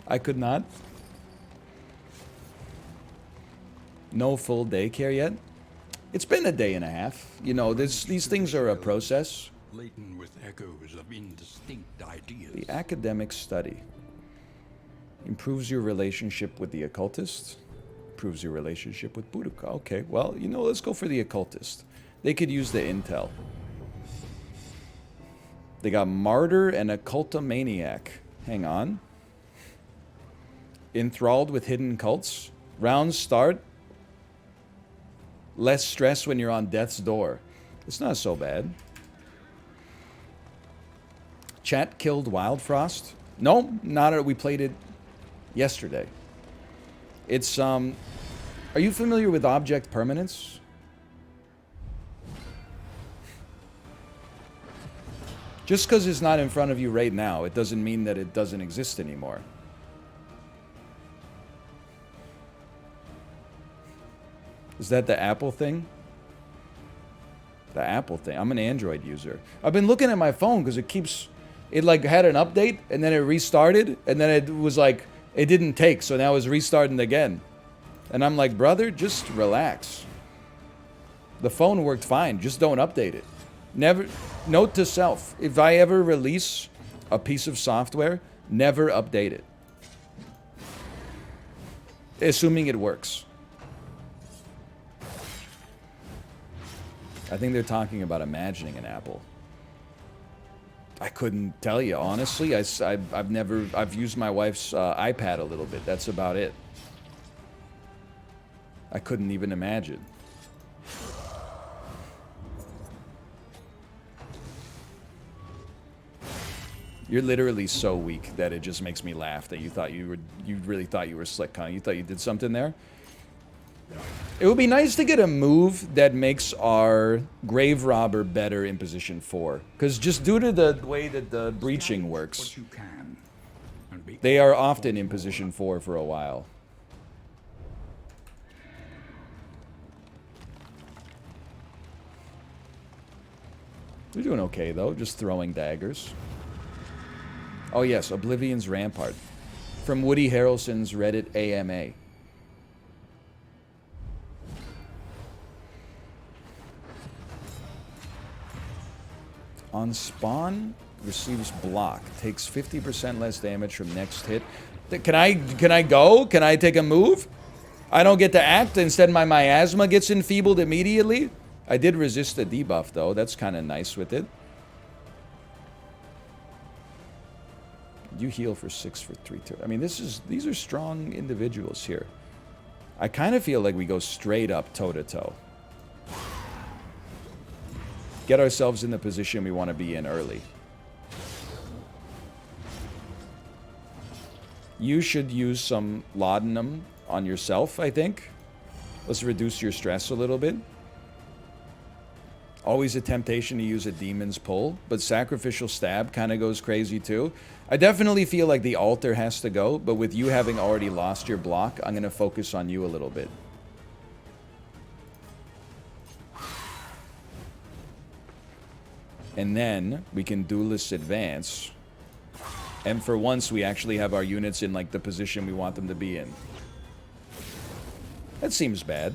I could not. No full daycare yet. It's been a day and a half. You know, these things are a process. Laden with echoes of indistinct ideas. The academic study improves your relationship with the occultist, improves your relationship with Budoka. Okay, well, you know, let's go for the occultist. They could use the intel. They got martyr and occultomaniac. Hang on. Enthralled with hidden cults. Round start. Less stress when you're on death's door. It's not so bad. Chat killed Wildfrost? No, not. We played it yesterday. It's, are you familiar with object permanence? Just because it's not in front of you right now, it doesn't mean that it doesn't exist anymore. Is that the Apple thing? The Apple thing. I'm an Android user. I've been looking at my phone because it keeps... It like had an update and then it restarted and then it was like... It didn't take, so now it's restarting again. And I'm like, brother, just relax. The phone worked fine. Just don't update it. Never... Note to self. If I ever release a piece of software, never update it. Assuming it works. I think they're talking about imagining an Apple. I couldn't tell you, honestly. I've used my wife's iPad a little bit. That's about it. I couldn't even imagine. You're literally so weak that it just makes me laugh that you really thought you were slick, huh? You thought you did something there? It would be nice to get a move that makes our Grave Robber better in position 4. Because just due to the way that the breaching works, they are often in position 4 for a while. We're doing okay, though. Just throwing daggers. Oh, yes. Oblivion's Rampart. From Woody Harrelson's Reddit AMA. On spawn, receives block. Takes 50% less damage from next hit. Can I go? Can I take a move? I don't get to act. Instead, my miasma gets enfeebled immediately. I did resist the debuff, though. That's kind of nice with it. You heal for 6 for 3 turns. I mean, these are strong individuals here. I kind of feel like we go straight up toe-to-toe. Get ourselves in the position we want to be in early. You should use some laudanum on yourself, I think. Let's reduce your stress a little bit. Always a temptation to use a demon's pull, but sacrificial stab kind of goes crazy too. I definitely feel like the altar has to go, but with you having already lost your block, I'm going to focus on you a little bit. And then we can duelist advance. And for once, we actually have our units in like the position we want them to be in. That seems bad.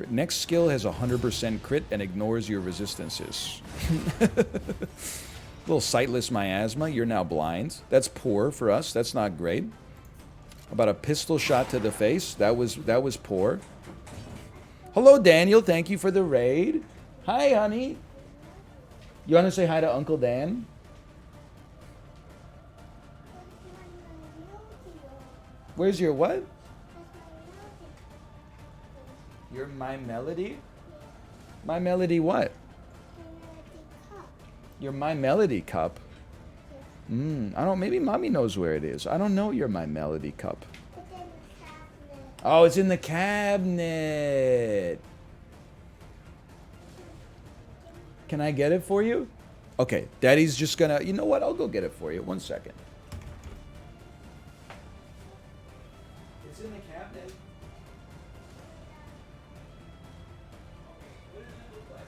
Next skill has 100% crit and ignores your resistances. Little sightless miasma. You're now blind. That's poor for us. That's not great. About a pistol shot to the face. That was poor. Hello, Daniel. Thank you for the raid. Hi, honey. You want to say hi to Uncle Dan? Where's your what? Your My Melody? My Melody what? Your My Melody cup? I don't, maybe mommy knows where it is. I don't know your My Melody cup. Oh, it's in the cabinet. Can I get it for you? Okay, Daddy's just gonna... You know what? I'll go get it for you. 1 second. It's in the cabinet. What does it look like?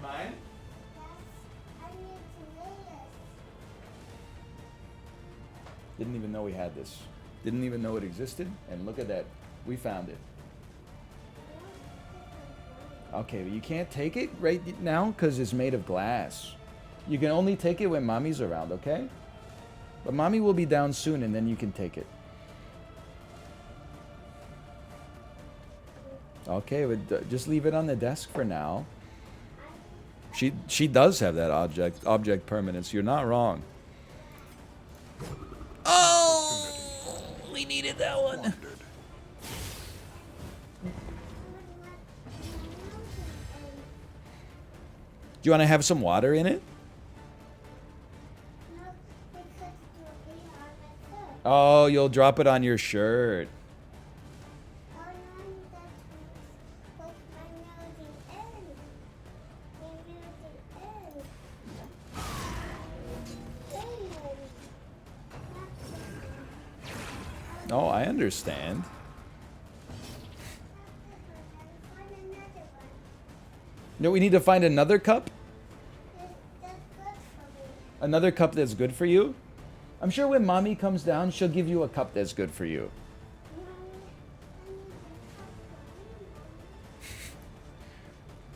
mine? Didn't even know we had this. Didn't even know it existed. And look at that. We found it. Okay, but you can't take it right now because it's made of glass. You can only take it when mommy's around, okay? But mommy will be down soon and then you can take it. Okay, but just leave it on the desk for now. She does have that object permanence. You're not wrong. Oh, we needed that one. Do you want to have some water in it? Oh, you'll drop it on your shirt. Oh, I understand. No, we need to find another cup? Another cup that's good for you? I'm sure when mommy comes down, she'll give you a cup that's good for you.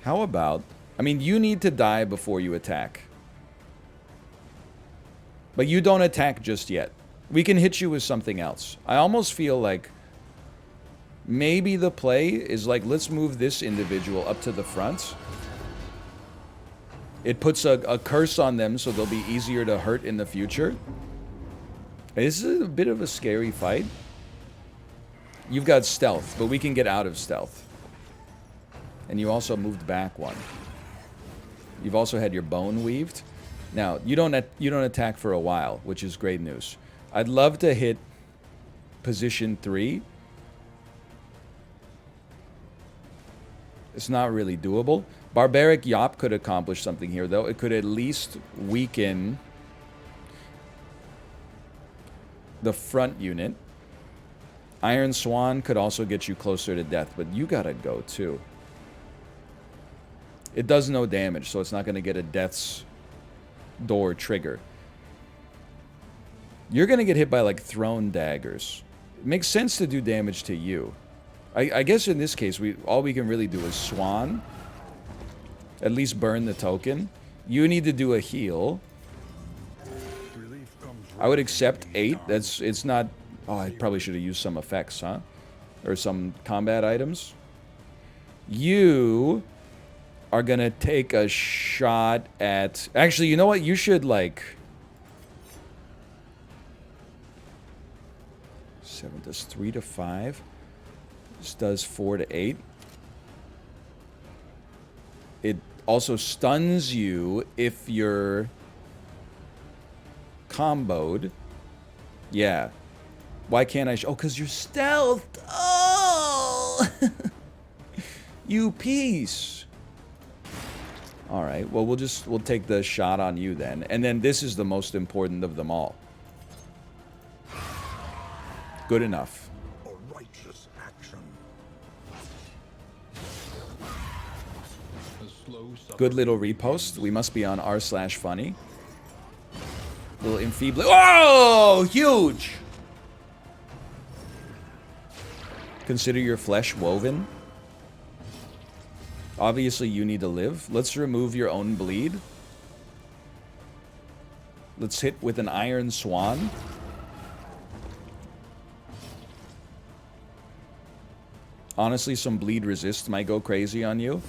How about... I mean, you need to die before you attack. But you don't attack just yet. We can hit you with something else. I almost feel like maybe the play is like, let's move this individual up to the front. It puts a curse on them so they'll be easier to hurt in the future. This is a bit of a scary fight. You've got stealth, but we can get out of stealth. And you also moved back one. You've also had your bone weaved. Now, you don't attack for a while, which is great news. I'd love to hit position 3. It's not really doable. Barbaric Yop could accomplish something here, though. It could at least weaken the front unit. Iron Swan could also get you closer to death, but you gotta go, too. It does no damage, so it's not going to get a death's door trigger. You're going to get hit by, like, thrown daggers. It makes sense to do damage to you. I guess in this case, all we can really do is Swan. At least burn the token. You need to do a heal. I would accept 8. It's not... Oh, I probably should have used some effects, huh? Or some combat items. You are going to take a shot at... Actually, you know what? You should, like... 7 does 3 to 5. This does 4 to 8. It also stuns you if you're comboed. Yeah. Why can't I... Oh, because you're stealthed. Oh! You piece. Alright, well, we'll take the shot on you then. And then this is the most important of them all. Good enough. A righteous action. Good little repost. We must be on r/funny. Little enfeebling. Oh! Huge! Consider your flesh woven. Obviously, you need to live. Let's remove your own bleed. Let's hit with an Iron Swan. Honestly, some bleed resist might go crazy on you.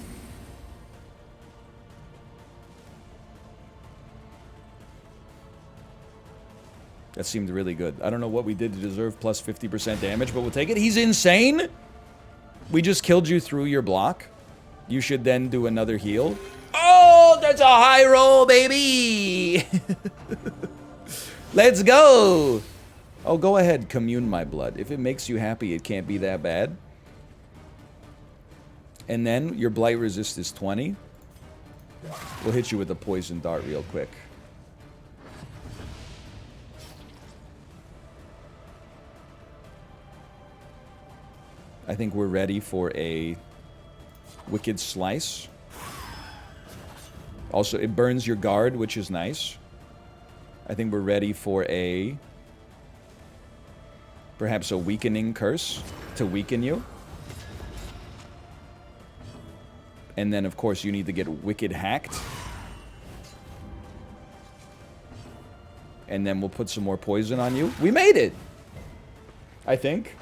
That seemed really good. I don't know what we did to deserve plus 50% damage, but we'll take it. He's insane! We just killed you through your block. You should then do another heal. Oh, that's a high roll, baby! Let's go! Oh, go ahead, commune my blood. If it makes you happy, it can't be that bad. And then your blight resist is 20. We'll hit you with a poison dart real quick. I think we're ready for a Wicked Slice. Also, it burns your guard, which is nice. I think we're ready for a... perhaps a weakening curse to weaken you. And then, of course, you need to get wicked hacked. And then we'll put some more poison on you. We made it! I think.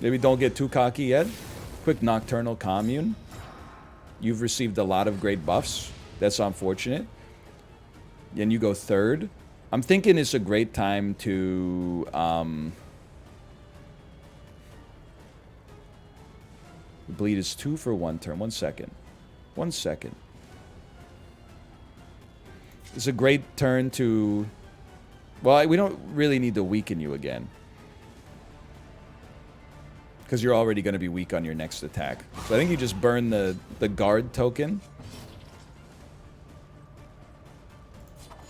Maybe don't get too cocky yet. Quick Nocturnal Commune. You've received a lot of great buffs. That's unfortunate. And you go third. I'm thinking it's a great time to... bleed is 2 for 1 turn. 1 second. 1 second. It's a great turn to... well, we don't really need to weaken you again. Because you're already going to be weak on your next attack. So I think you just burn the guard token.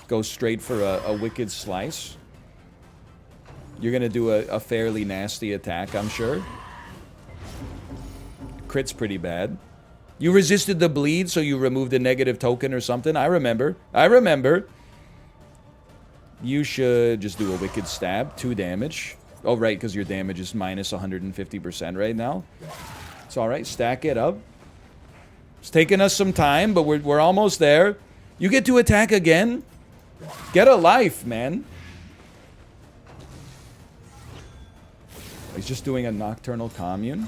Go straight for a wicked slice. You're going to do a fairly nasty attack, I'm sure. Crit's pretty bad. You resisted the bleed, so you removed a negative token or something. I remember. I remember. You should just do a wicked stab. 2 damage. Oh, right, because your damage is minus 150% right now. It's alright. Stack it up. It's taking us some time, but we're almost there. You get to attack again? Get a life, man. He's just doing a Nocturnal Commune.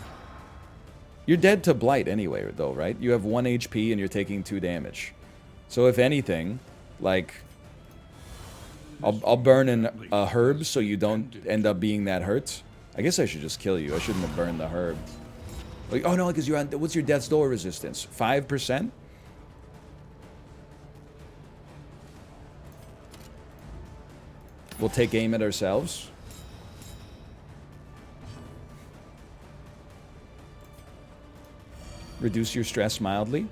You're dead to Blight anyway, though, right? You have 1 HP and you're taking 2 damage. So if anything, like... I'll burn a herb so you don't end up being that hurt. I guess I should just kill you. I shouldn't have burned the herb. Like, oh no, because you're on... what's your Death's Door resistance? 5%? We'll take aim at ourselves. Reduce your stress mildly.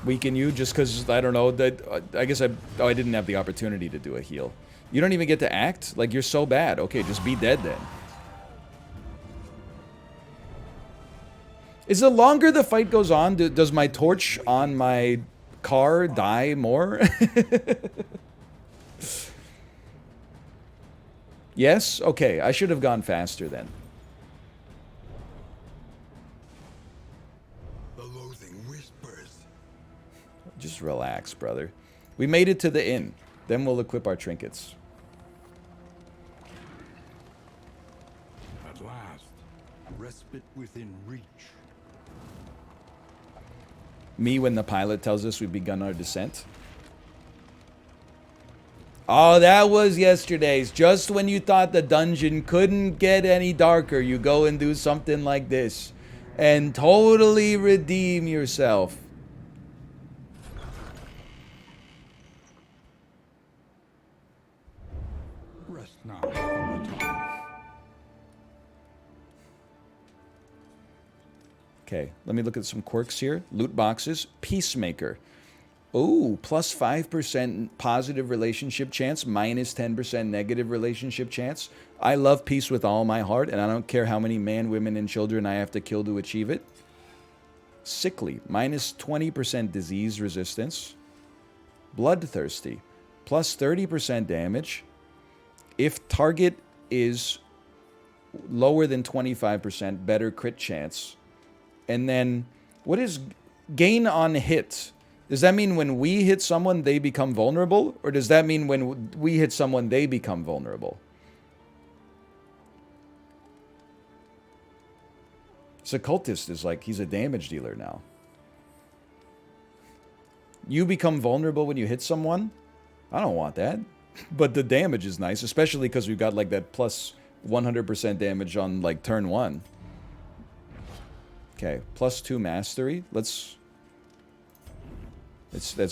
Weaken you just because, I don't know, that I guess I didn't have the opportunity to do a heal. You don't even get to act? Like, you're so bad. Okay, just be dead then. Is the longer the fight goes on, does my torch on my car die more? Yes? Okay, I should have gone faster then. Just relax, brother. We made it to the inn. Then we'll equip our trinkets. At last, respite within reach. Me when the pilot tells us we've begun our descent. Oh, that was yesterday's. Just when you thought the dungeon couldn't get any darker, you go and do something like this. And totally redeem yourself. Now, for a time. Okay, let me look at some quirks here. Loot boxes. Peacemaker. Oh, plus 5% positive relationship chance, minus 10% negative relationship chance. I love peace with all my heart, and I don't care how many men, women, and children I have to kill to achieve it. Sickly. Minus 20% disease resistance. Bloodthirsty. Plus 30% damage. If target is lower than 25%, better crit chance. And then, what is gain on hit? Does that mean when we hit someone, they become vulnerable? Or does that mean when we hit someone, they become vulnerable? So cultist is like, he's a damage dealer now. You become vulnerable when you hit someone? I don't want that. But the damage is nice, especially because we've got like that plus 100% damage on like turn 1. Okay, plus 2 mastery. That's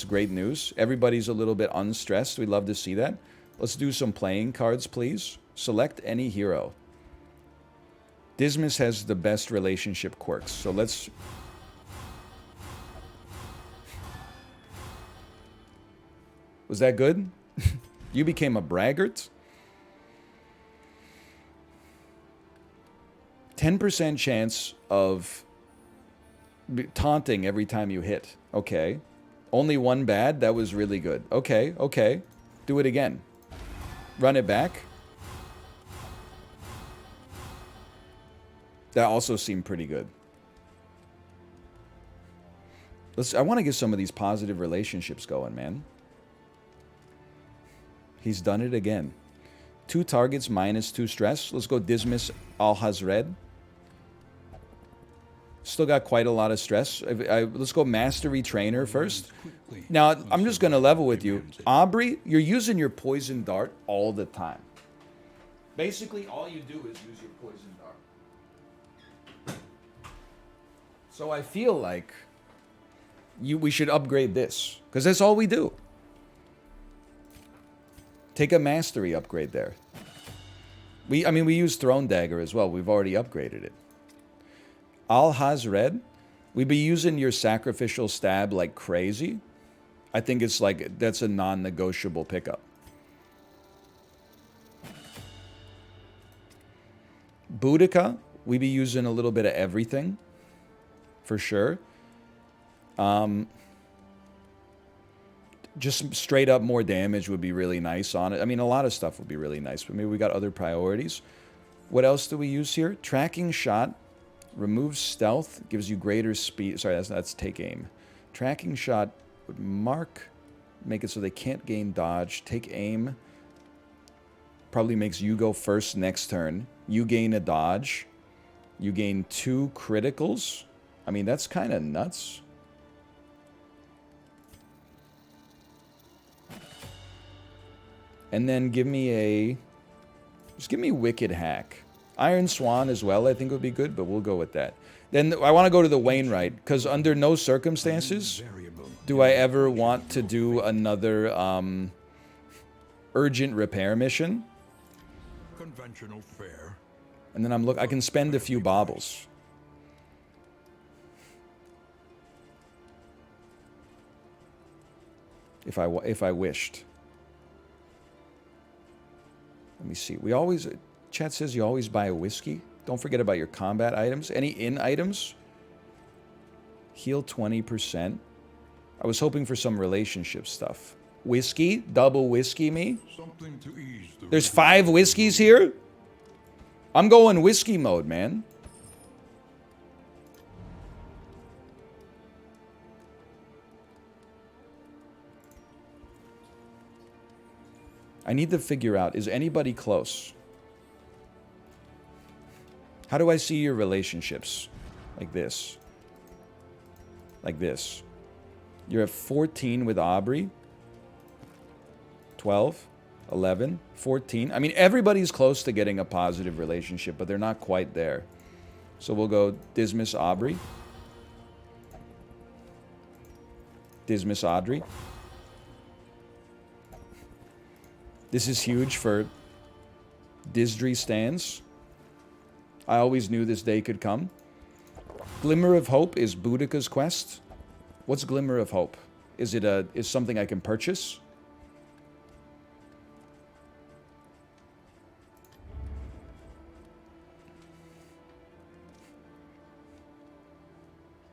great news. Everybody's a little bit unstressed. We love to see that. Let's do some playing cards, please. Select any hero. Dismas has the best relationship quirks, so let's... Was that good? You became a braggart? 10% chance of taunting every time you hit. Okay. Only one bad? That was really good. Okay, okay. Do it again. Run it back. That also seemed pretty good. I want to get some of these positive relationships going, man. He's done it again. 2 targets minus 2 stress. Let's go Dismiss Al-Hazred. Still got quite a lot of stress. Let's go Mastery Trainer first. Now, I'm just going to level with you. Aubrey, you're using your Poison Dart all the time. Basically, all you do is use your Poison Dart. So I feel like we should upgrade this, because that's all we do. Take a Mastery upgrade there. I mean, we use Throne Dagger as well. We've already upgraded it. Al-Hazred, we'd be using your Sacrificial Stab like crazy. I think it's like, that's a non-negotiable pickup. Boudica, we'd be using a little bit of everything. For sure. Just straight up more damage would be really nice on it. I mean, a lot of stuff would be really nice, but maybe we got other priorities. What else do we use here? Tracking Shot. Removes stealth. Gives you greater speed. Sorry, that's take aim. Tracking Shot would mark. Make it so they can't gain dodge. Take aim. Probably makes you go first next turn. You gain a dodge. You gain 2 criticals. I mean, that's kind of nuts. And then give me just give me Wicked Hack. Iron Swan as well, I think would be good, but we'll go with that. Then I want to go to the Wainwright, because under no circumstances do I ever want to do another urgent repair mission. Conventional fare. And then I can spend a few baubles. If I wished. Let me see. Chat says you always buy a whiskey. Don't forget about your combat items. Any in items? Heal 20%. I was hoping for some relationship stuff. Whiskey? Double whiskey me? Something to ease the There's 5 whiskeys here? I'm going whiskey mode, man. I need to figure out, is anybody close? How do I see your relationships? Like this. Like this. You're at 14 with Aubrey. 12, 11, 14. I mean, everybody's close to getting a positive relationship, but they're not quite there. So we'll go Dismiss Aubrey. Dismiss Audrey. This is huge for Disdry stands. I always knew this day could come. Glimmer of Hope is Boudica's quest. What's Glimmer of Hope? Is something I can purchase?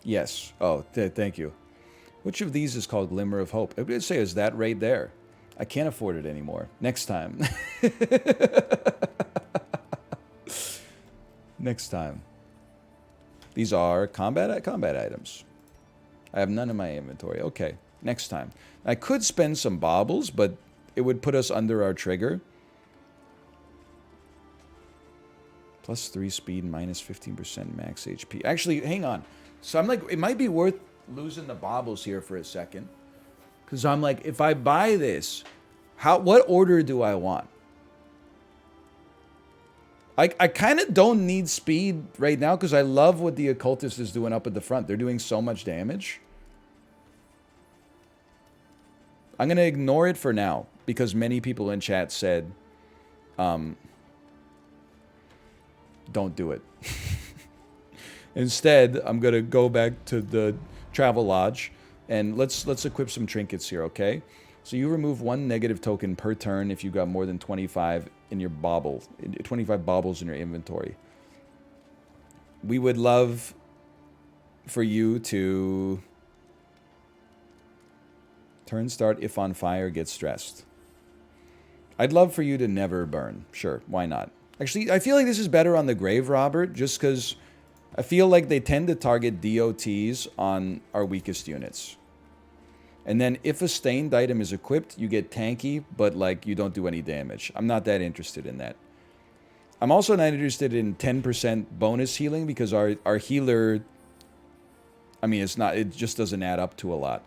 Yes. Oh, thank you. Which of these is called Glimmer of Hope? I would say is that right there. I can't afford it anymore. Next time. Next time. These are combat items. I have none in my inventory. Okay, next time. I could spend some baubles, but it would put us under our trigger. Plus 3 speed, minus 15% max HP. Actually, hang on. So I'm like, it might be worth losing the baubles here for a second. Because I'm like, if I buy this, what order do I want? I kind of don't need speed right now because I love what the Occultist is doing up at the front. They're doing so much damage. I'm going to ignore it for now because many people in chat said, don't do it. Instead, I'm going to go back to the Travel Lodge and let's equip some trinkets here, okay? So you remove 1 negative token per turn if you've got more than 25 in your bauble, 25 baubles in your inventory. We would love for you to turn start if on fire, get stressed. I'd love for you to never burn. Sure, why not? Actually, I feel like this is better on the Grave Robber, just because I feel like they tend to target DOTs on our weakest units. And then if a stained item is equipped, you get tanky, but like you don't do any damage. I'm not that interested in that. I'm also not interested in 10% bonus healing because our healer, I mean, it just doesn't add up to a lot.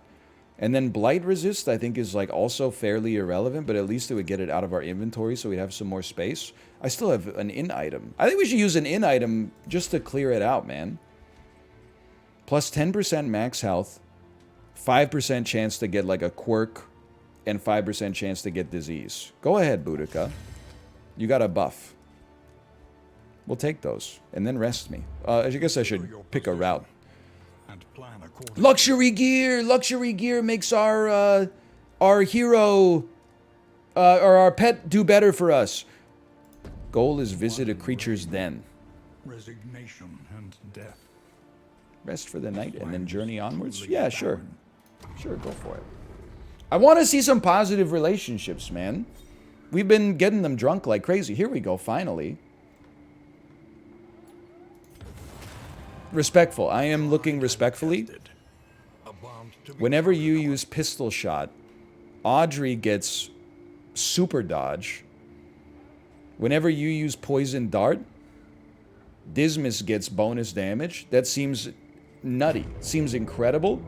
And then Blight Resist, I think, is like also fairly irrelevant, but at least it would get it out of our inventory so we have some more space. I still have an in item. I think we should use an in item just to clear it out, man. Plus 10% max health, 5% chance to get like a quirk, and 5% chance to get disease. Go ahead, Boudica. You got a buff. We'll take those. And then rest me. I guess I should pick a route. Luxury gear! Luxury gear makes our hero, or our pet do better for us. Goal is visit a creature's den. Resignation and death. Rest for the night and then journey onwards? Yeah, sure. Sure, go for it. I want to see some positive relationships, man. We've been getting them drunk like crazy. Here we go, finally. Respectful. I am looking respectfully. Whenever you use pistol shot, Audrey gets super dodge. Whenever you use poison dart, Dismas gets bonus damage. That seems nutty. Seems incredible.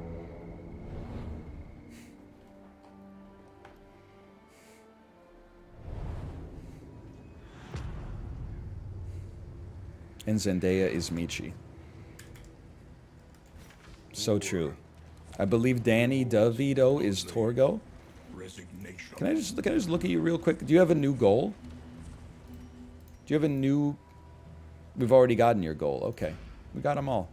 And Zendaya is Michi. So true. I believe Danny DeVito is Torgo. Can I just look at you real quick? Do you have a new goal? Do you have a new... We've already gotten your goal. Okay. We got them all.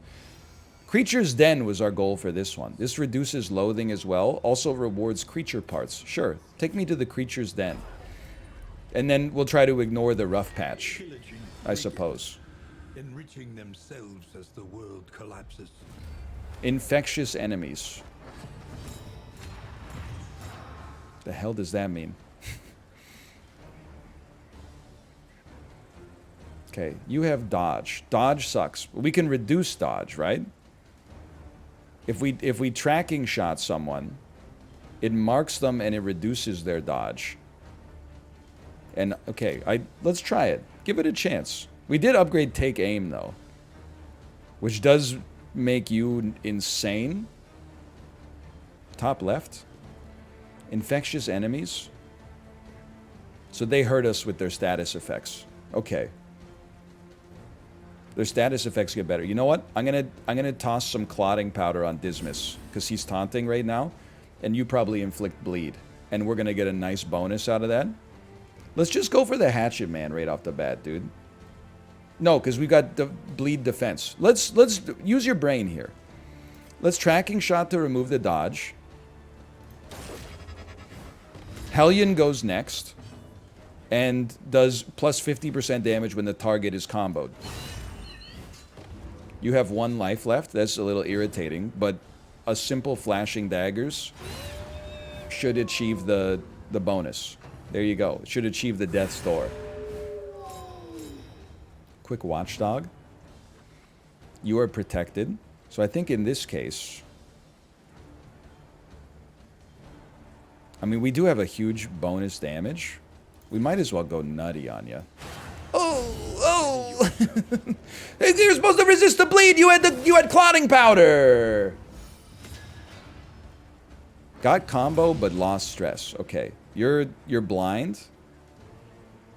Creature's Den was our goal for this one. This reduces loathing as well. Also rewards creature parts. Sure. Take me to the Creature's Den. And then we'll try to ignore the rough patch, I suppose. Enriching themselves as the world collapses. Infectious enemies. The hell does that mean? Okay, you have dodge. Dodge sucks. We can reduce dodge, right? If we tracking shot someone, it marks them and it reduces their dodge. And okay, let's try it. Give it a chance. We did upgrade take aim though, which does make you insane. Top left. Infectious enemies. So they hurt us with their status effects. Okay. Their status effects get better. You know what? I'm gonna toss some clotting powder on Dismas because he's taunting right now, and you probably inflict bleed, and we're gonna get a nice bonus out of that. Let's just go for the Hatchet Man right off the bat, dude. No, because we got the bleed defense. Let's use your brain here. Let's tracking shot to remove the dodge. Hellion goes next and does plus 50% damage when the target is comboed. You have 1 life left. That's a little irritating, but a simple flashing daggers should achieve the bonus. There you go. It should achieve the death's door. Quick watchdog. You are protected. So I think in this case, I mean, we do have a huge bonus damage. We might as well go nutty on you. Oh! You're supposed to resist the bleed. You had clotting powder. Got combo but lost stress. Okay, you're blind.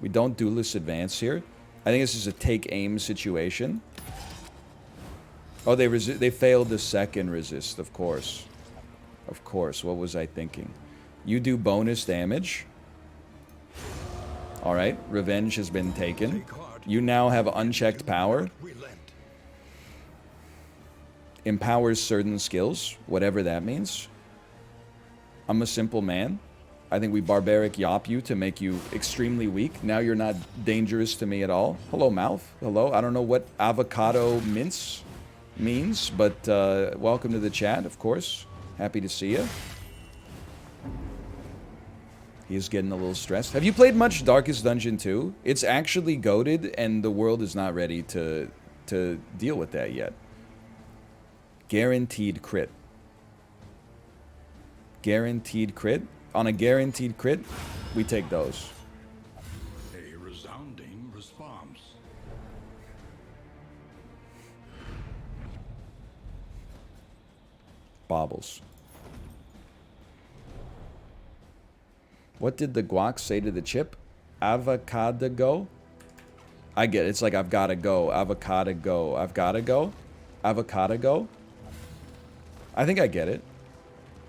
We don't duelist advance here. I think this is a take aim situation. Oh, they failed the second resist, of course. Of course, what was I thinking? You do bonus damage. Alright, revenge has been taken. You now have unchecked power. Empowers certain skills, whatever that means. I'm a simple man. I think we barbaric yop you to make you extremely weak. Now you're not dangerous to me at all. Hello, mouth. Hello. I don't know what avocado mince means, but welcome to the chat, of course. Happy to see you. He is getting a little stressed. Have you played much Darkest Dungeon 2? It's actually goated, and the world is not ready to deal with that yet. Guaranteed crit. Guaranteed crit. On a guaranteed crit, we take those. A resounding response. Bobbles. What did the guac say to the chip? Avocado go? I get it. It's like I've gotta go. Avocado go. I've gotta go. Avocado go. I think I get it.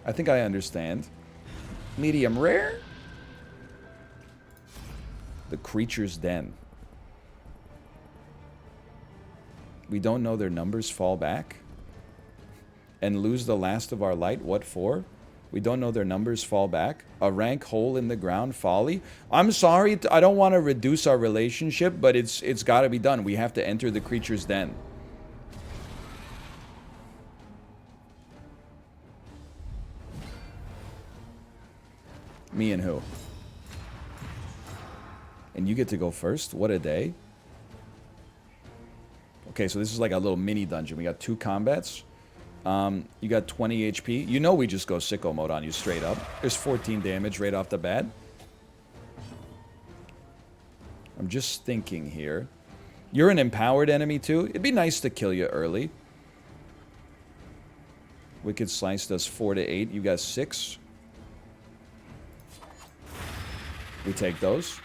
I think I understand. Medium rare? The Creature's Den. We don't know their numbers fall back. And lose the last of our light. What for? We don't know their numbers fall back. A rank hole in the ground folly. I'm sorry. I don't want to reduce our relationship, but it's got to be done. We have to enter the Creature's Den. Me and who? And you get to go first? What a day. Okay, so this is like a little mini dungeon. We got 2 combats. You got 20 HP. You know we just go sicko mode on you straight up. There's 14 damage right off the bat. I'm just thinking here. You're an empowered enemy too. It'd be nice to kill you early. Wicked Slice does 4 to 8. You got 6. We take those.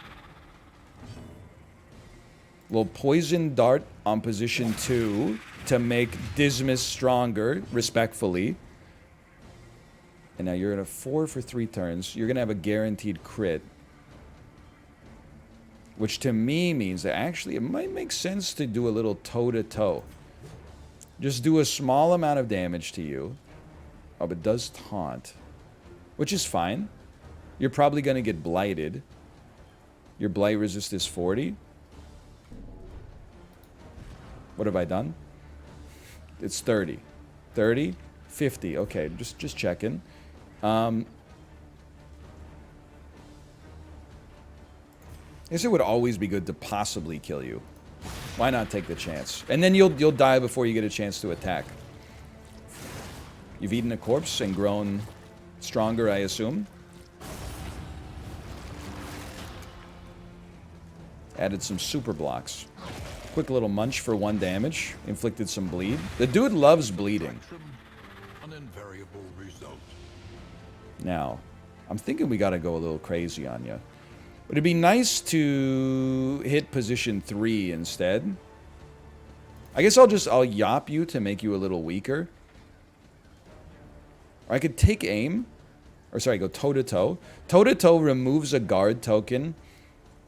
Little Poison Dart on position 2 to make Dismas stronger, respectfully. And now you're in a 4 for 3 turns. You're going to have a guaranteed crit. Which to me means that actually it might make sense to do a little toe-to-toe. Just do a small amount of damage to you. Oh, but it does taunt. Which is fine. You're probably going to get blighted. Your blight resist is 40. What have I done? It's 30. 30? 50. Okay, just checking. I guess it would always be good to possibly kill you. Why not take the chance? And then you'll die before you get a chance to attack. You've eaten a corpse and grown stronger, I assume. Added some super blocks. Quick little munch for 1 damage. Inflicted some bleed. The dude loves bleeding. An invariable result. Now, I'm thinking we gotta go a little crazy on you. But it'd be nice to hit position 3 instead. I guess I'll yop you to make you a little weaker. Or I could take aim. Or sorry, go toe-to-toe. Toe-to-toe removes a guard token.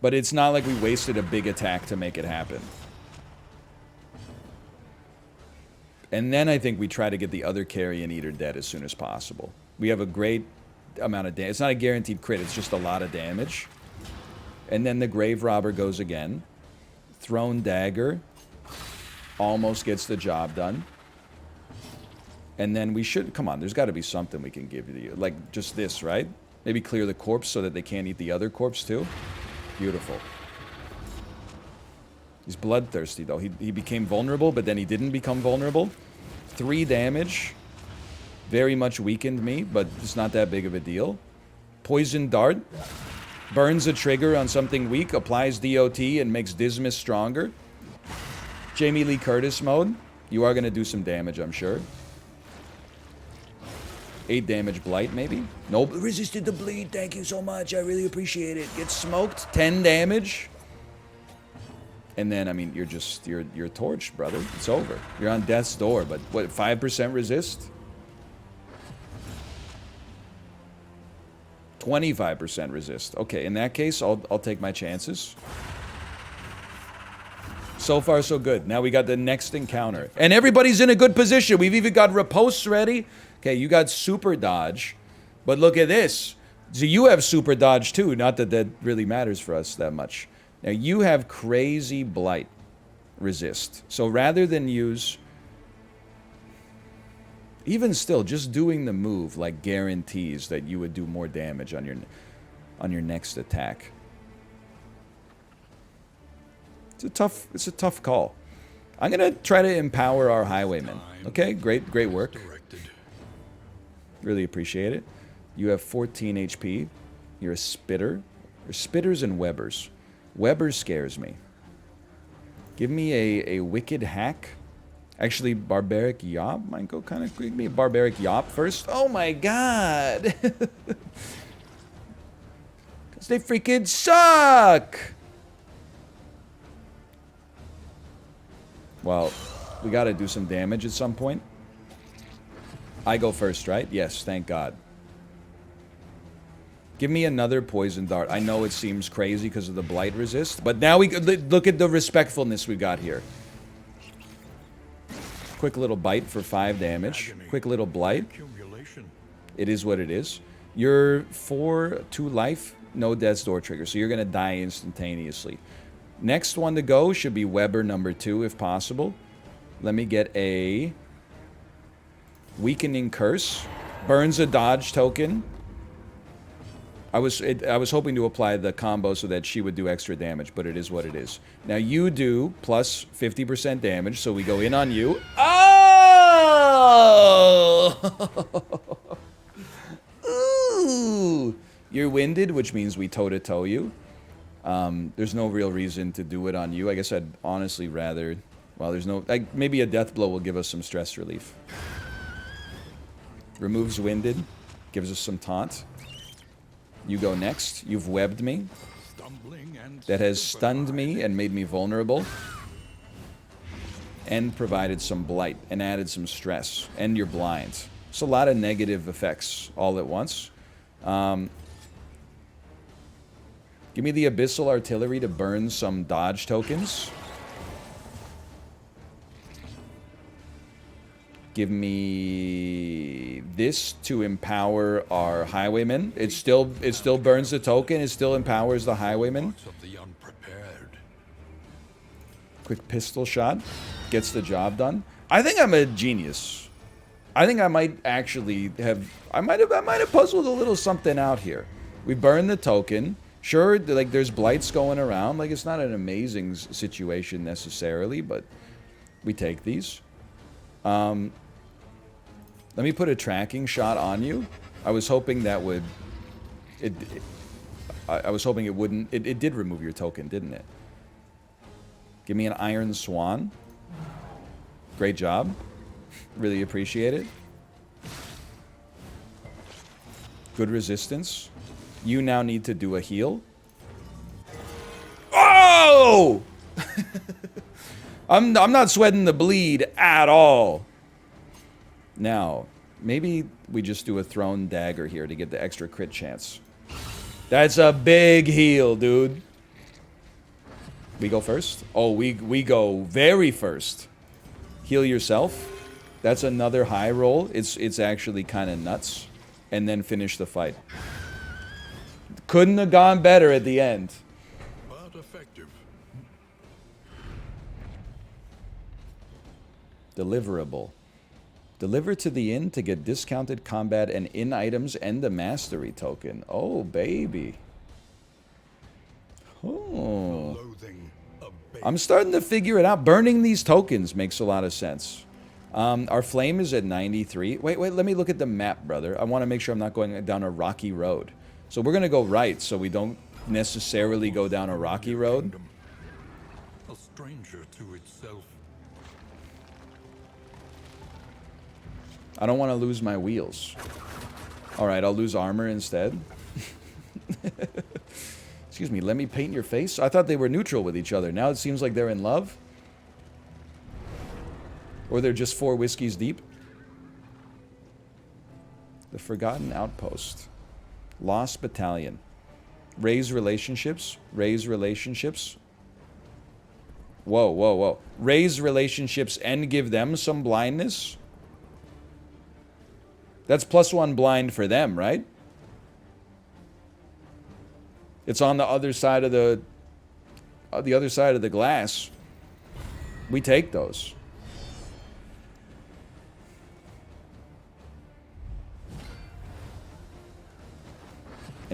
But it's not like we wasted a big attack to make it happen. And then I think we try to get the other Carrion Eater dead as soon as possible. We have a great amount of damage. It's not a guaranteed crit, it's just a lot of damage. And then the Grave Robber goes again. Thrown Dagger. Almost gets the job done. And then we should... Come on, there's got to be something we can give you. Like, just this, right? Maybe clear the corpse so that they can't eat the other corpse, too. Beautiful. He's bloodthirsty, though. He became vulnerable, but then he didn't become vulnerable. 3 damage. Very much weakened me, but it's not that big of a deal. Poison Dart. Burns a trigger on something weak, applies DOT, and makes Dismas stronger. Jamie Lee Curtis mode. You are going to do some damage, I'm sure. 8 damage blight, maybe? Nope. Resisted the bleed. Thank you so much. I really appreciate it. Gets smoked. 10 damage. And then, I mean, you're torched, brother. It's over. You're on death's door. But what, 5% resist? 25% resist. Okay, in that case, I'll take my chances. So far, so good. Now we got the next encounter. And everybody's in a good position. We've even got riposte ready. Okay, you got super dodge. But look at this. So you have super dodge too. Not that that really matters for us that much. Now you have crazy blight resist. So rather than use Even still, just doing the move like guarantees that you would do more damage on your next attack. It's a tough call. I'm gonna try to empower our highwaymen. Okay, great work. Really appreciate it. You have 14 HP. You're a spitter. There's spitters and webbers. Webber scares me. Give me a wicked hack. Actually, barbaric yop might go kind of quick. Give me a barbaric yop first. Oh my god! Because they freaking suck! Well, we gotta do some damage at some point. I go first, right? Yes, thank God. Give me another poison dart. I know it seems crazy because of the blight resist, but now we look at the respectfulness we got here. Quick little bite for 5 damage. Quick little blight. It is what it is. You're 4-2 life, no death's door trigger, so you're gonna die instantaneously. Next one to go should be Weber number 2, if possible. Let me get a weakening curse. Burns a dodge token. I was hoping to apply the combo so that she would do extra damage, but it is what it is. Now you do plus 50% damage, so we go in on you. Oh! Ooh! You're winded, which means we toe-to-toe you. There's no real reason to do it on you. I guess I'd honestly rather... Well, there's no... Like, maybe a death blow will give us some stress relief. Removes winded. Gives us some taunt. You go next. You've webbed me. That has stunned me and made me vulnerable. And provided some blight. And added some stress. And you're blind. It's a lot of negative effects all at once. Give me the Abyssal Artillery to burn some dodge tokens. Give me this to empower our highwaymen. It still burns the token. It still empowers the highwaymen. Quick pistol shot gets the job done. I think I'm a genius. I think I might actually have. I might have puzzled a little something out here. We burn the token. Sure, like there's blights going around. Like it's not an amazing situation necessarily, but we take these. Let me put a tracking shot on you. I was hoping that would... I was hoping it wouldn't... It did remove your token, didn't it? Give me an Iron Swan. Great job. Really appreciate it. Good resistance. You now need to do a heal. Oh! I'm not sweating the bleed at all. Now, maybe we just do a thrown dagger here to get the extra crit chance. That's a big heal, dude. We go first? Oh, we go very first. Heal yourself. That's another high roll. It's actually kind of nuts. And then finish the fight. Couldn't have gone better at the end. But effective. Deliverable. Deliver to the inn to get discounted combat and inn items and the mastery token. Oh, baby. Oh. I'm starting to figure it out. Burning these tokens makes a lot of sense. Our flame is at 93. Wait, let me look at the map, brother. I want to make sure I'm not going down a rocky road. So we're going to go right so we don't necessarily go down a rocky road. A stranger to itself. I don't want to lose my wheels. Alright, I'll lose armor instead. Excuse me, let me paint your face? I thought they were neutral with each other. Now it seems like they're in love? Or they're just 4 whiskeys deep? The Forgotten Outpost. Lost Battalion. Raise relationships. Raise relationships. Whoa. Raise relationships and give them some blindness? That's +1 blind for them, right? It's on the other side of the other side of the glass. We take those.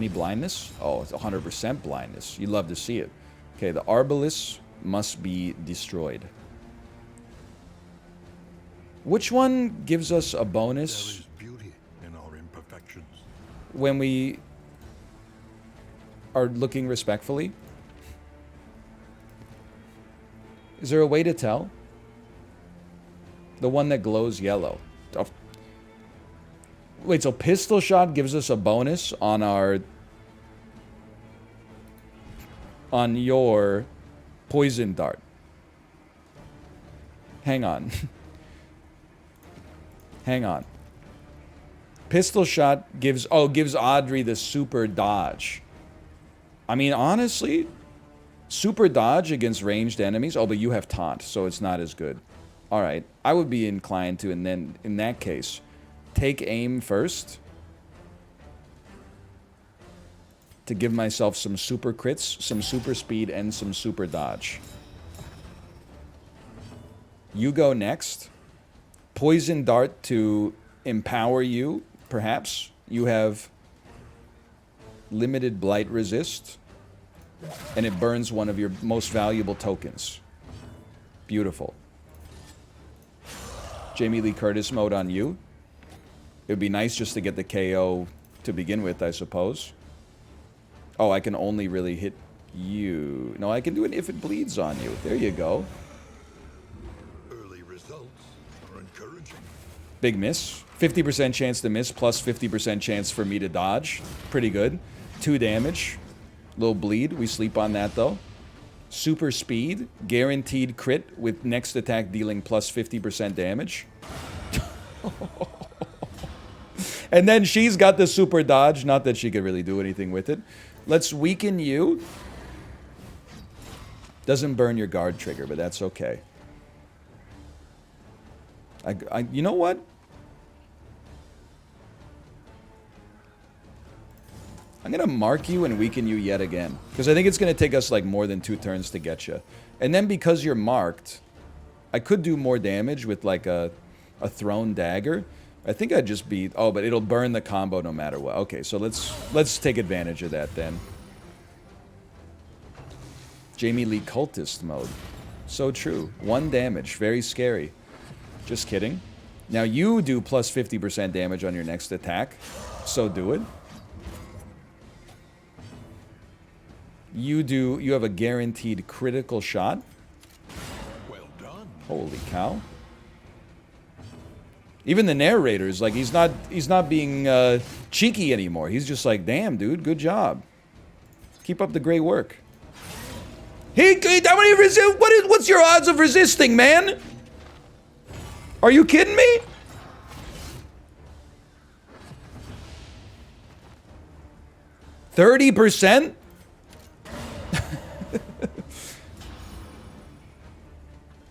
Any blindness? Oh, it's 100% blindness. You love to see it. Okay, the Arbalest must be destroyed. Which one gives us a bonus? There is beauty in our imperfections. When we are looking respectfully? Is there a way to tell? The one that glows yellow. Oh. Wait, so pistol shot gives us a bonus on our... on your poison dart. Hang on. Hang on. Pistol shot gives... oh, gives Audrey the super dodge. I mean, honestly, super dodge against ranged enemies. Oh, but you have taunt, so it's not as good. All right. I would be inclined to, and then in that case, take aim first to give myself some super crits, some super speed, and some super dodge. You go next. Poison dart to empower you, perhaps. You have limited blight resist, and it burns one of your most valuable tokens. Beautiful. Jamie Lee Curtis mode on you. It would be nice just to get the KO to begin with, I suppose. Oh, I can only really hit you. No, I can do it if it bleeds on you. There you go. Early results are encouraging. Big miss. 50% chance to miss, plus 50% chance for me to dodge. Pretty good. 2 damage. Little bleed. We sleep on that, though. Super speed. Guaranteed crit with next attack dealing plus 50% damage. And then she's got the super dodge. Not that she could really do anything with it. Let's weaken you. Doesn't burn your guard trigger, but that's okay. You know what? I'm going to mark you and weaken you yet again. Because I think it's going to take us like more than 2 turns to get you. And then because you're marked, I could do more damage with like a thrown dagger. I think I'd just be... oh, but it'll burn the combo no matter what. Okay, so let's take advantage of that then. Jamie Lee Cultist mode. So true. 1 damage. Very scary. Just kidding. Now you do plus 50% damage on your next attack. So do it. You have a guaranteed critical shot. Well done. Holy cow. Even the narrator is like, he's not being cheeky anymore. He's just like, damn, dude, good job. Keep up the great work. Hey, how many resist? What's your odds of resisting, man? Are you kidding me? %?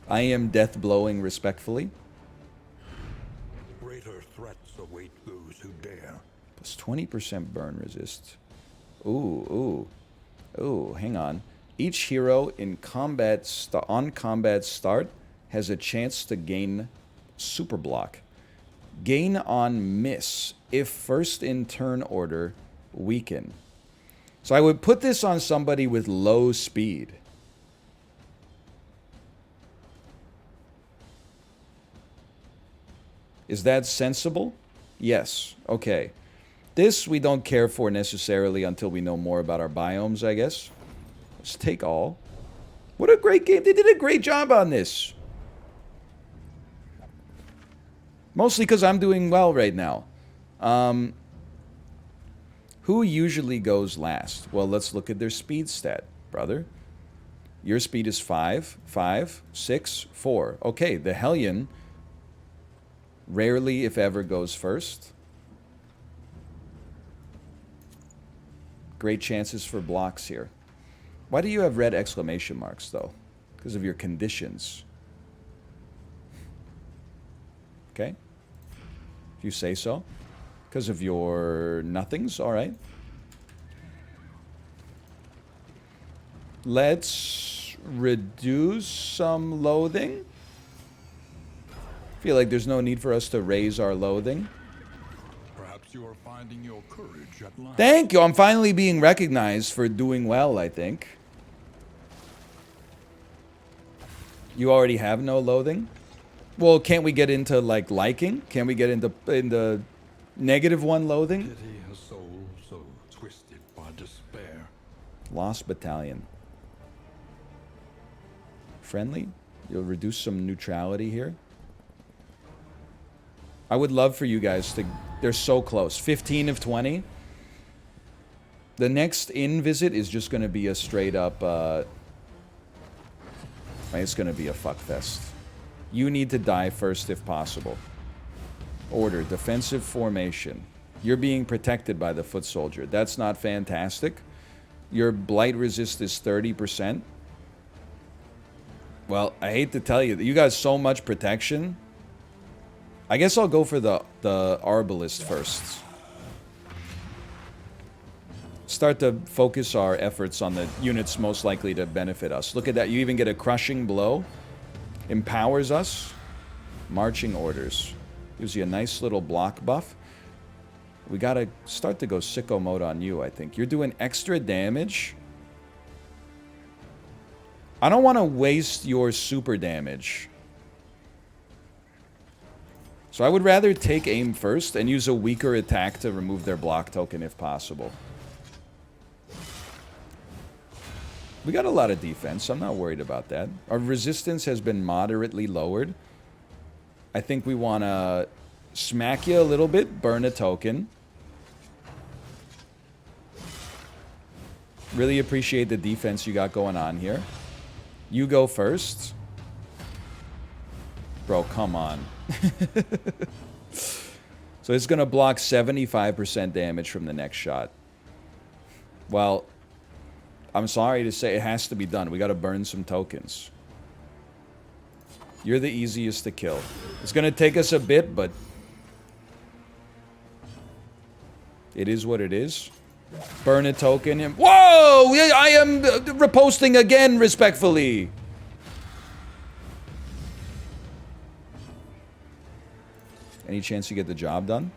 I am death blowing respectfully. Greater threats await those who dare. Plus 20% burn resist. Ooh. Hang on. Each hero in combat on combat start has a chance to gain super block. Gain on miss if first in turn order weaken. So I would put this on somebody with low speed. Is that sensible? Yes. Okay. This we don't care for necessarily until we know more about our biomes, I guess. Let's take all. What a great game. They did a great job on this. Mostly because I'm doing well right now. Who usually goes last? Well, let's look at their speed stat, brother. Your speed is 5, 5, 6, 4. Okay, the Hellion rarely, if ever, goes first. Great chances for blocks here. Why do you have red exclamation marks, though? Because of your conditions. Okay? If you say so. Because of your nothings, all right. Let's reduce some loathing. Feel like there's no need for us to raise our loathing. Perhaps you're finding your courage at last. Thank you. I'm finally being recognized for doing well, I think. You already have no loathing? Well, can't we get into, like, liking? Can't we get into -1 loathing? Pity a soul so twisted by despair. Lost Battalion. Friendly? You'll reduce some neutrality here. I would love for you guys to... They're so close. 15 of 20. The next in visit is just going to be a straight up... it's going to be a fuckfest. You need to die first if possible. Order. Defensive formation. You're being protected by the foot soldier. That's not fantastic. Your blight resist is 30%. Well, I hate to tell you, you got so much protection. I guess I'll go for the Arbalist first. Start to focus our efforts on the units most likely to benefit us. Look at that. You even get a crushing blow. Empowers us. Marching orders. Gives you a nice little block buff. We gotta start to go sicko mode on you, I think. You're doing extra damage. I don't want to waste your super damage. So I would rather take aim first and use a weaker attack to remove their block token if possible. We got a lot of defense. I'm not worried about that. Our resistance has been moderately lowered. I think we want to smack you a little bit, burn a token. Really appreciate the defense you got going on here. You go first. Bro, come on. So it's going to block 75% damage from the next shot. Well, I'm sorry to say it has to be done. We got to burn some tokens. You're the easiest to kill. It's going to take us a bit, but it is what it is. Burn a token. And whoa! I am reposting again, respectfully. Any chance you get the job done?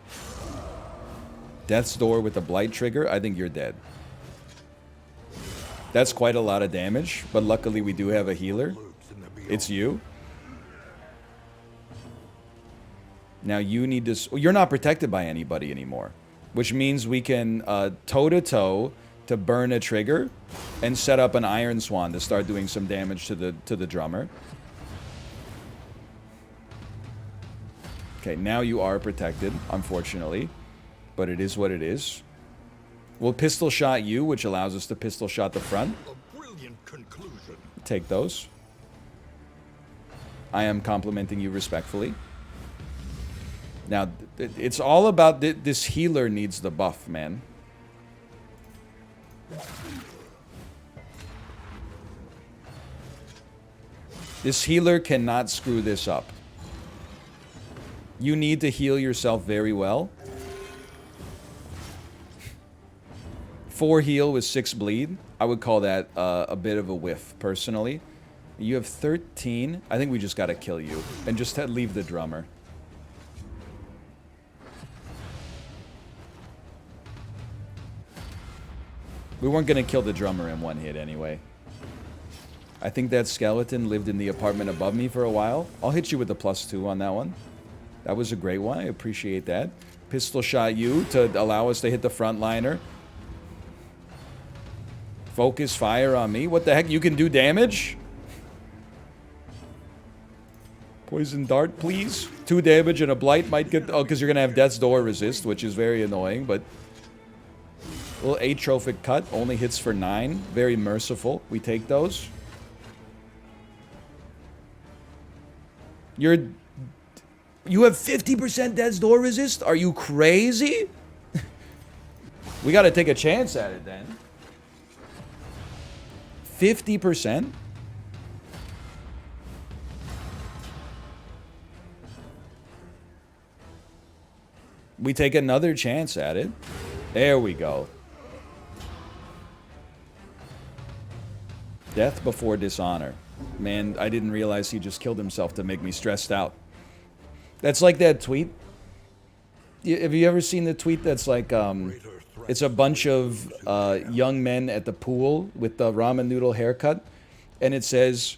Death's Door with the Blight trigger? I think you're dead. That's quite a lot of damage, but luckily we do have a healer. It's you. Now you need to... You're not protected by anybody anymore. Which means we can toe-to-toe to burn a trigger and set up an Iron Swan to start doing some damage to the drummer. Okay, now you are protected, unfortunately. But it is what it is. We'll pistol shot you, which allows us to pistol shot the front. A brilliant conclusion. Take those. I am complimenting you respectfully. Now, it's all about this healer needs the buff, man. This healer cannot screw this up. You need to heal yourself very well. 4 heal with 6 bleed. I would call that a bit of a whiff, personally. You have 13. I think we just gotta kill you. And just leave the drummer. We weren't gonna kill the drummer in one hit anyway. I think that skeleton lived in the apartment above me for a while. I'll hit you with the +2 on that one. That was a great one. I appreciate that. Pistol shot you to allow us to hit the frontliner. Focus fire on me. What the heck? You can do damage? Poison dart, please. 2 damage and a blight might get... Oh, because you're going to have Death's Door resist, which is very annoying, but... A little atrophic cut. Only hits for 9. Very merciful. We take those. You have 50% Death's Door resist? Are you crazy? We got to take a chance at it then. 50%? We take another chance at it. There we go. Death before dishonor. Man, I didn't realize he just killed himself to make me stressed out. That's like that tweet. Have you ever seen the tweet that's like, it's a bunch of young men at the pool with the ramen noodle haircut, and it says,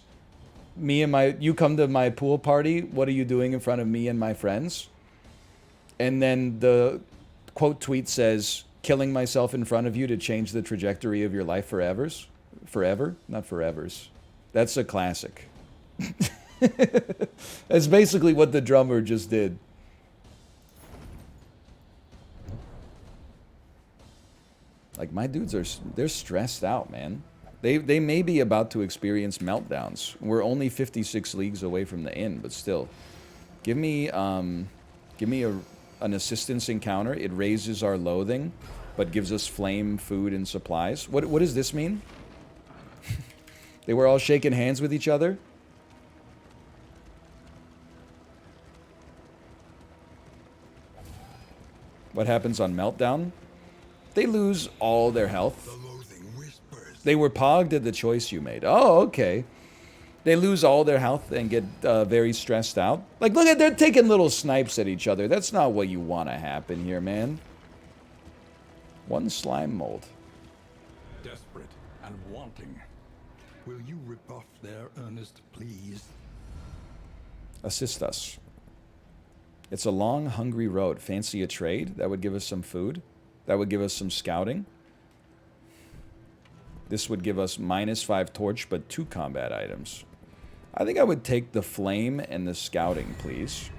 you come to my pool party, what are you doing in front of me and my friends? And then the quote tweet says, killing myself in front of you to change the trajectory of your life forever, not forevers. That's a classic. That's basically what the drummer just did. Like, my dudes they're stressed out, man. They may be about to experience meltdowns. We're only 56 leagues away from the inn, but still. Give me an assistance encounter. It raises our loathing, but gives us flame, food, and supplies. What does this mean? They were all shaking hands with each other? What happens on meltdown? They lose all their health. They were pogged at the choice you made. Oh, okay. They lose all their health and get very stressed out. Like, look at, they're taking little snipes at each other. That's not what you want to happen here, man. One slime mold. Desperate and wanting. Will you rebuff their earnest pleas? Assist us. It's a long, hungry road. Fancy a trade? That would give us some food. That would give us some scouting. This would give us -5 torch, but 2 combat items. I think I would take the flame and the scouting, please.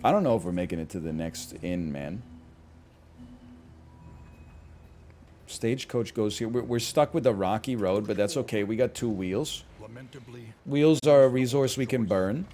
I don't know if we're making it to the next inn, man. Stagecoach goes here. We're stuck with the rocky road, but that's okay. We got 2 wheels. Wheels are a resource we can burn.